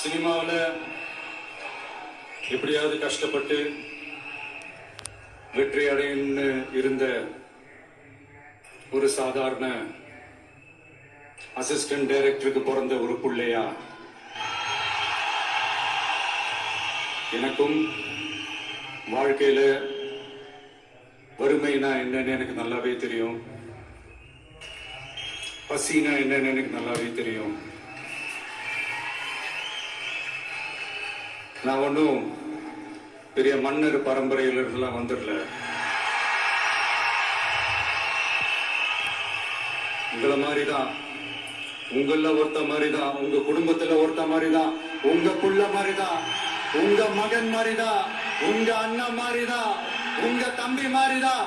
சினிமாவில் எப்படியாவது கஷ்டப்பட்டு வெற்றி அடையன்னு இருந்த ஒரு சாதாரண அசிஸ்டன்ட் டைரக்டருக்கு பிறந்த ஒரு பிள்ளையா எனக்கும் வாழ்க்கையில வறுமைனா என்னன்னு எனக்கு நல்லாவே தெரியும், பசினா என்னன்னு எனக்கு நல்லாவே தெரியும். நான் ஒன்றும் பெரிய மன்னர் பரம்பரையிலிருந்துலாம் வந்துடல. உங்களை மாதிரிதான், உங்கள ஒருத்த மாதிரிதான், உங்க குடும்பத்துல ஒருத்த மாதிரிதான், உங்க புள்ள மாதிரிதான், உங்க மகன் மாதிரிதான், உங்க அண்ணன் மாதிரிதான், உங்க தம்பி மாதிரிதான்.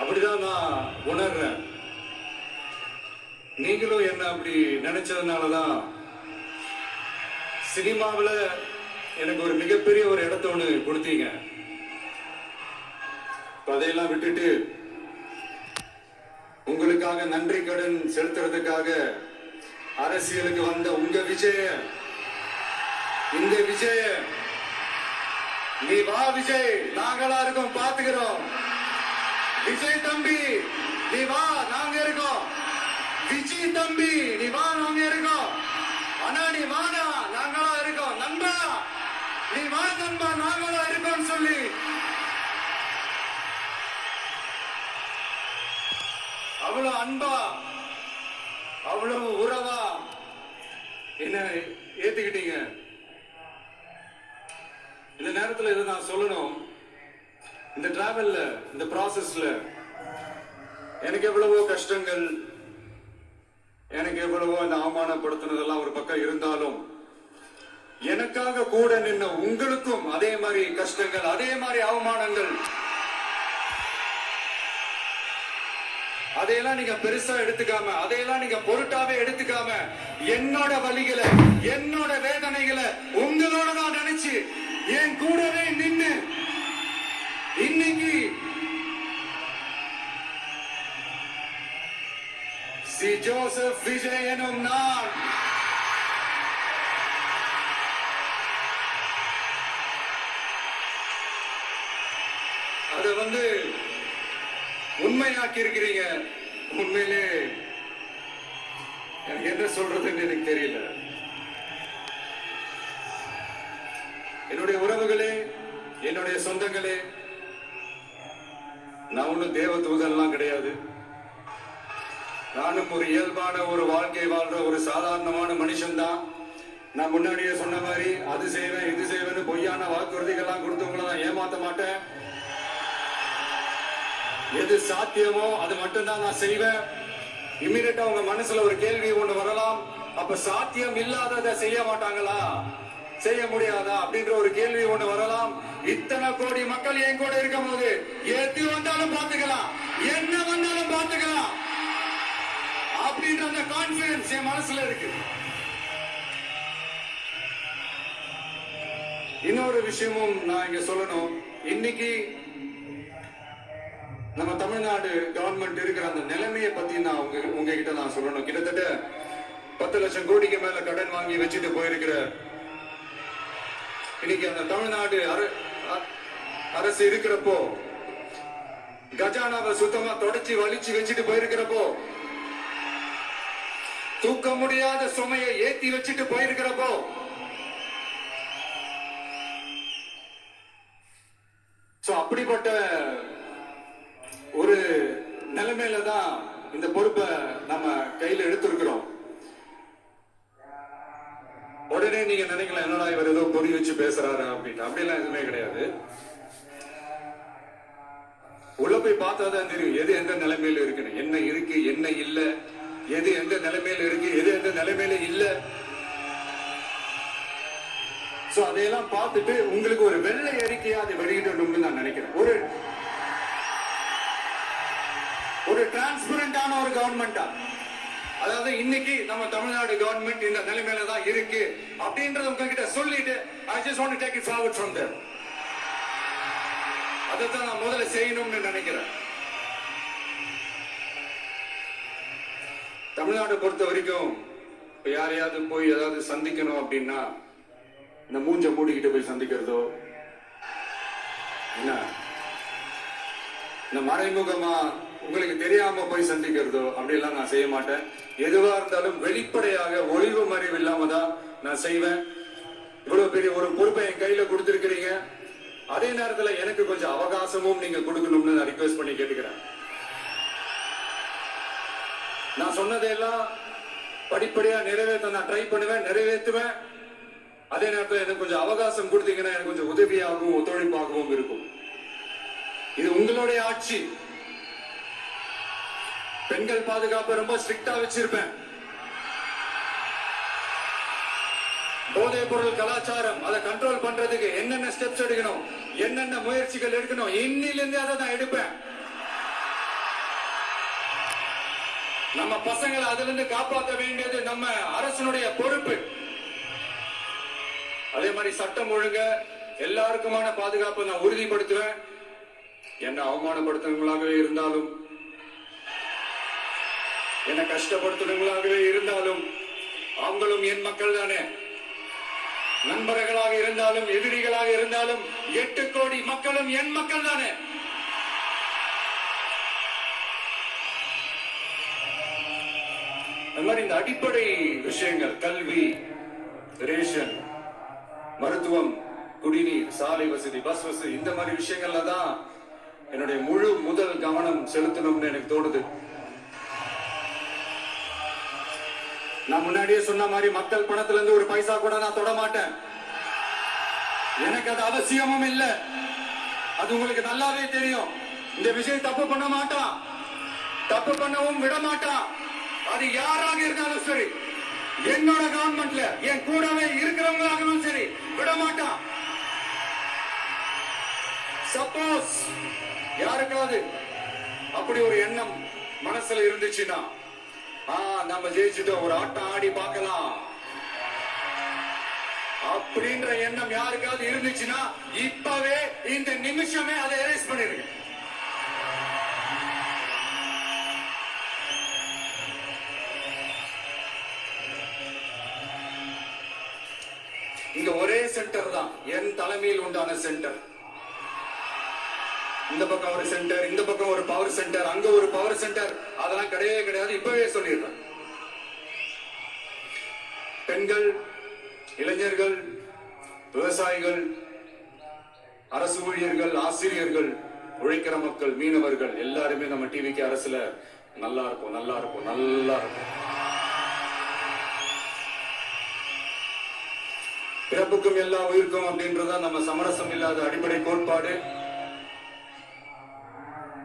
அப்படிதான் நான் உணர்றேன். நீங்களும் என்ன அப்படி நினைச்சதுனாலதான் சினிமாவில் எனக்கு ஒரு மிகப்பெரிய ஒரு இடத்த ஒண்ணு கொடுத்தீங்க. அதையெல்லாம் விட்டுட்டு உங்களுக்காக நன்றி கடன் செலுத்துறதுக்காக அரசியலுக்கு வந்த உங்க விஜய, இந்த விஜய, நீ வா விஜய், நாங்களா இருக்கோம், பாத்துக்கிறோம். விஜய் தம்பி நீ வா, நாங்க இருக்கோம். விஜய் தம்பி நீ வா, நாங்க இருக்கோம். அண்ணா நீ வாடா, நாங்களா இருக்கோம். நண்பா நீ வா நண்பா, நாங்களா இருக்கோம் சொல்லி அவ்வளவு அன்பா, அவ்வளவு உறவா என்ன ஏத்துக்கிட்டீங்க. இந்த நேரத்தில் இதை நான் சொல்லணும். இந்த டிராவல்ல, இந்த ப்ராசஸ்ல எனக்கு எவ்வளவோ கஷ்டங்கள், எனக்கு எவ்வளவோ இந்த அவமானப்படுத்தினதெல்லாம் ஒரு பக்கம் இருந்தாலும் எனக்காக கூட நின்ன உங்களுக்கும் அதே மாதிரி கஷ்டங்கள், அதே மாதிரி அவமானங்கள், அதையெல்லாம் நீங்க பெருசா எடுத்துக்காம, அதையெல்லாம் நீங்க பொருட்டாவே எடுத்துக்காம, என்னோட வலிகளை, என்னோட வேதனைகளை உங்களோட தான் நினைச்சு என் கூடவே நின்னு இன்னைக்கு சி ஜோசப் விஜய் எனும் நான் அதை உண்மையாக்கி இருக்கிறீங்க. உண்மையிலே எனக்கு என்ன சொல்றதுன்னு எனக்கு தெரியல. என்னுடைய உறவுகளே, என்னுடைய சொந்தங்களே, நான் ஒன்னும் தேவ தூதன்லாம் கிடையாது. நானும் ஒரு இயல்பான ஒரு வாழ்க்கை வாழ்ற ஒரு சாதாரணமான மனுஷன் தான். நான் முன்னாடியே சொன்ன மாதிரி அது செய்வேன் இது செய்வேன்னு பொய்யான வாக்குறுதிகள்லாம் கொடுத்தவங்கள நான் ஏமாத்த மாட்டேன். எது சாத்தியமோ அது மட்டும்தான் நான் செய்வேன். இம்மிடியட்டா உங்க மனசுல ஒரு கேள்வி ஒண்ணு வரலாம், அப்ப சாத்தியம் இல்லாததை செய்ய மாட்டாங்களா, செய்ய முடியாதா அப்படின்ற ஒரு கேள்வி ஒண்ணு வரலாம். இத்தனை கோடி மக்கள் என் கூட இருக்கும் போது எது வந்தாலும் பாத்துக்கலாம், என்ன வந்தாலும் பாத்துக்கலாம் அப்படின்ற அந்த கான்பிடன்ஸ் என் மனசுல இருக்கு. இன்னொரு விஷயமும் நான் இங்க சொல்லணும். இன்னைக்கு நம்ம தமிழ்நாடு கவர்மெண்ட் இருக்கிற அந்த நிலைமையை பத்தி நான் உங்ககிட்ட நான் சொல்லணும். கிட்டத்தட்ட 10 லட்சம் கோடிக்கு மேல கடன் வாங்கி வச்சுட்டு போயிருக்கிற இன்னைக்கு அந்த தமிழ்நாடு அரசு இருக்கிறப்போ, கஜானாவை சுத்தமா தொடச்சி வலிச்சு வச்சுட்டு போயிருக்கிறப்போ, தூக்க முடியாத சுமையை ஏத்தி வச்சுட்டு போயிருக்கிறப்போ, அப்படிப்பட்ட ஒரு நிலைமையில தான் இந்த பொறுப்பை நம்ம கையில எடுத்திருக்கிறோம். உடனே நீங்க நினைக்கலாம், என்னடா இவர் ஏதோ பொறி வச்சு பேசுறாரு அப்படின்னு. அப்படிலாம் எதுவுமே கிடையாது. உள்ள போய் பார்த்தாதான் தெரியும் எது எந்த நிலைமையில இருக்குன்னு, என்ன இருக்கு என்ன இல்ல, எது எந்த நிலைமையில இருக்கு எது எந்த நிலைமையில இல்ல. சோ அதையெல்லாம் பார்த்துட்டு உங்களுக்கு ஒரு வெள்ளை அறிக்கையா அதை வெளியிடணும்னு நான் நினைக்கிறேன். ஒரு டிரான்ஸ்பரண்டான ஒரு கவர்மெண்டா, அதாவது இன்னைக்கு நம்ம தமிழ்நாடு கவர்மெண்ட் இந்த நிலைமையில தான் இருக்கு அப்படின்றது உங்ககிட்ட சொல்லிட்டு I just want to take it forward from there. அதைத்தான் நான் முதல்ல செய்யணும்னு நினைக்கிறேன். தமிழ்நாடு பொறுத்த வரைக்கும் இப்ப யாரையாவது போய் ஏதாவது சந்திக்கணும் அப்படின்னா இந்த மூஞ்ச மூடிக்கிட்டு போய் சந்திக்கிறதோ, என்ன இந்த மறைமுகமா உங்களுக்கு தெரியாம போய் சந்திக்கிறதோ அப்படியெல்லாம் நான் செய்ய மாட்டேன். எதுவா இருந்தாலும் வெளிப்படையாக ஒளிவு மறைவு இல்லாம தான் நான் செய்வேன். இவ்வளவு பெரிய ஒரு பொறுப்பை என் கையில கொடுத்திருக்கிறீங்க. அதே நேரத்துல எனக்கு கொஞ்சம் அவகாசமும் நீங்க கொடுக்கணும்னு நான் ரிக்வெஸ்ட் பண்ணி கேட்டுக்கிறேன். நான் சொன்னதையெல்லாம் படிப்படியா நிறைவேற்ற நான் ட்ரை பண்ணுவேன், நிறைவேற்றுவேன். அதே நேரத்தில் எனக்கு கொஞ்சம் அவகாசம் கொடுத்தீங்கன்னா எனக்கு கொஞ்சம் உதவியாகவும் ஒத்துழைப்பாகவும் இருக்கும். இது உங்களுடைய ஆட்சி. பெண்கள் பாதுகாப்பை ரொம்ப ஸ்ட்ரிக்டா வச்சிருப்பேன். போதைப் பொருள் கலாச்சாரம் அதை கண்ட்ரோல் பண்றதுக்கு என்னென்ன ஸ்டெப்ஸ் எடுக்கணும், என்னென்ன முயற்சிகள் எடுக்கணும், இன்னிலிருந்து அதை நான் எடுப்பேன். நம்ம பசங்களை அதுல இருந்து காப்பாற்ற வேண்டியது நம்ம அரசனுடைய பொறுப்பு. அதே மாதிரி சட்டம் ஒழுங்க எல்லாருக்குமான பாதுகாப்பை நான் உறுதிப்படுத்துவேன். என்ன அவமானப்படுத்துறவங்களாகவே இருந்தாலும், என்ன கஷ்டப்படுத்துறவங்களாகவே இருந்தாலும், அவங்களும் என் மக்கள் தானே. நண்பர்களாக இருந்தாலும் எதிரிகளாக இருந்தாலும் 8 கோடி மக்களும் என் மக்கள் தானே. அந்த மாதிரி இந்த அடிப்படை விஷயங்கள், கல்வி, ரேஷன், மருத்துவம், குடிநீர், சாலை வசதி, பஸ் வசதி, இந்த மாதிரி விஷயங்கள்ல தான் என்னுடைய முழு முதல் கவனம் செலுத்தணும்னு எனக்கு தோணுது. நான் முன்னாடியே சொன்ன மாதிரி மக்கள் பணத்துல இருந்து ஒரு பைசா கூட நான் தொட மாட்டேன். எனக்கு அது அவசியமும் இல்லை. அது உங்களுக்கு நல்லாவே தெரியும். இந்த விஷயம் தப்பு பண்ண மாட்டான், தப்பு பண்ணவும் விட மாட்டான். அது யாராக இருந்தாலும் சரி, என்னோட கவர்மெண்ட்ல என் கூடவே இருக்கிறவங்களாகவும் சரி, விட மாட்டான். சப்போஸ் யாருக்காவது அப்படி ஒரு எண்ணம் மனசுல இருந்துச்சுன்னா, நம்ம ஜெயிச்சுட்டோம், ஒரு ஆட்டம் ஆடி பார்க்கலாம் அப்படின்ற எண்ணம் யாருக்காவது இருந்துச்சுன்னா இப்பவே இந்த நிமிஷமே அதை எரேஸ் பண்ணிருங்க. இங்க ஒரே சென்டர் தான், என் தலைமையில் உண்டான சென்டர். இந்த பக்கம் ஒரு சென்டர், இந்த பக்கம் ஒரு பவர் சென்டர், அங்க ஒரு பவர் சென்டர், அதெல்லாம் கிடையவே கிடையாது. இப்பவே சொல்லிடுறேன். பெண்கள், இளைஞர்கள், விவசாயிகள், அரசு ஊழியர்கள், ஆசிரியர்கள், உழைக்கிற மக்கள், மீனவர்கள் எல்லாருமே நம்ம டிவிக்கு அரசுல நல்லா இருக்கும், நல்லா இருக்கும், நல்லா இருக்கும். பிறப்புக்கும் எல்லா உயிருக்கும் அப்படின்றத நம்ம சமரசம் இல்லாத அடிப்படை கோட்பாடு.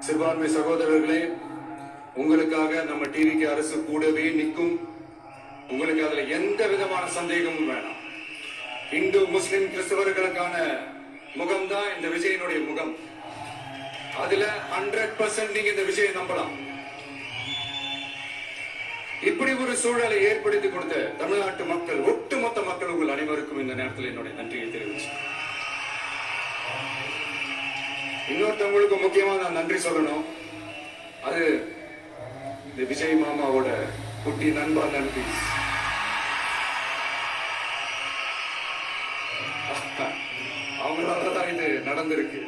சிறுபான்மை சகோதரர்களே, உங்களுக்காக நம்ம டிவிக்கு அரசு கூடவே நிற்கும். உங்களுக்கு அதுல எந்த விதமான சந்தேகமும் வேணாம். இந்து, முஸ்லிம், கிறிஸ்தவர்களுக்கான முகம் தான் இந்த விஜயனுடைய முகம். அதுல 100% நீங்க இந்த விஜயை நம்பலாம். இப்படி ஒரு சூழலை ஏற்படுத்தி கொடுத்த தமிழ்நாட்டு மக்கள், ஒட்டுமொத்த மக்கள், உங்கள் அனைவருக்கும் இந்த நேரத்தில் என்னுடைய நன்றியை தெரிவிச்சு, இன்னொருத்தவங்களுக்கு முக்கியமா நான் நன்றி சொல்லணும். அது இந்த விஜய் மாமாவோட குட்டி நண்பா நன்றி. அவங்களாலதான் இது நடந்திருக்கு.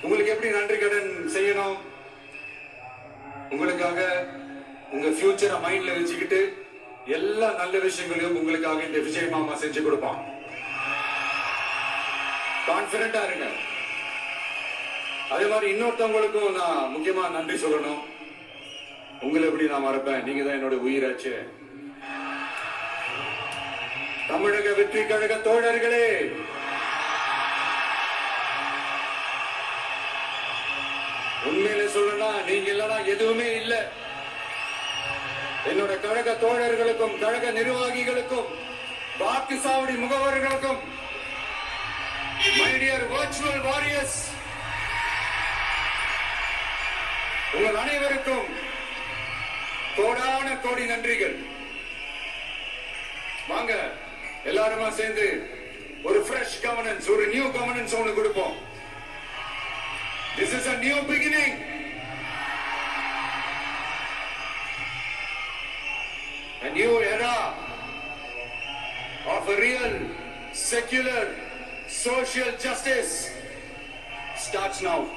உங்களுக்கு எப்படி நன்றி கடன் செய்யணும்? உங்களுக்காக உங்க ஃபியூச்சரை மைண்ட்ல வச்சுக்கிட்டு எல்லா நல்ல விஷயங்களையும் உங்களுக்காக இந்த விஜய் மாமா செஞ்சு கொடுப்பான். கான்பிடண்டா இருங்க. அதே மாதிரி இன்னொருத்தவங்களுக்கும் நான் முக்கியமா நன்றி சொல்லணும். உங்களை எப்படி நான் மறப்பேன்? நீங்க தான் என்னோட உயிராச்சு. தமிழக வெற்றி கழக தோழர்களே, உண்மையிலே சொல்லணும்னா நீங்க இல்லனா எதுவுமே இல்லை. என்னோட கழக தோழர்களுக்கும், கழக நிர்வாகிகளுக்கும், வாக்கு சாவடி முகவர்களுக்கும், மை டியர் வர்ச்சுவல் வாரியர்ஸ், உங்கள் அனைவருக்கும் கோடான கோடி நன்றிகள். வாங்க எல்லாருமா சேர்ந்து ஒரு ஃப்ரெஷ் கவர்னன்ஸ், ஒரு நியூ கவர்னன்ஸ் ஒன்று கொடுப்போம். This is a new beginning. A new era of a real, secular, social justice starts now.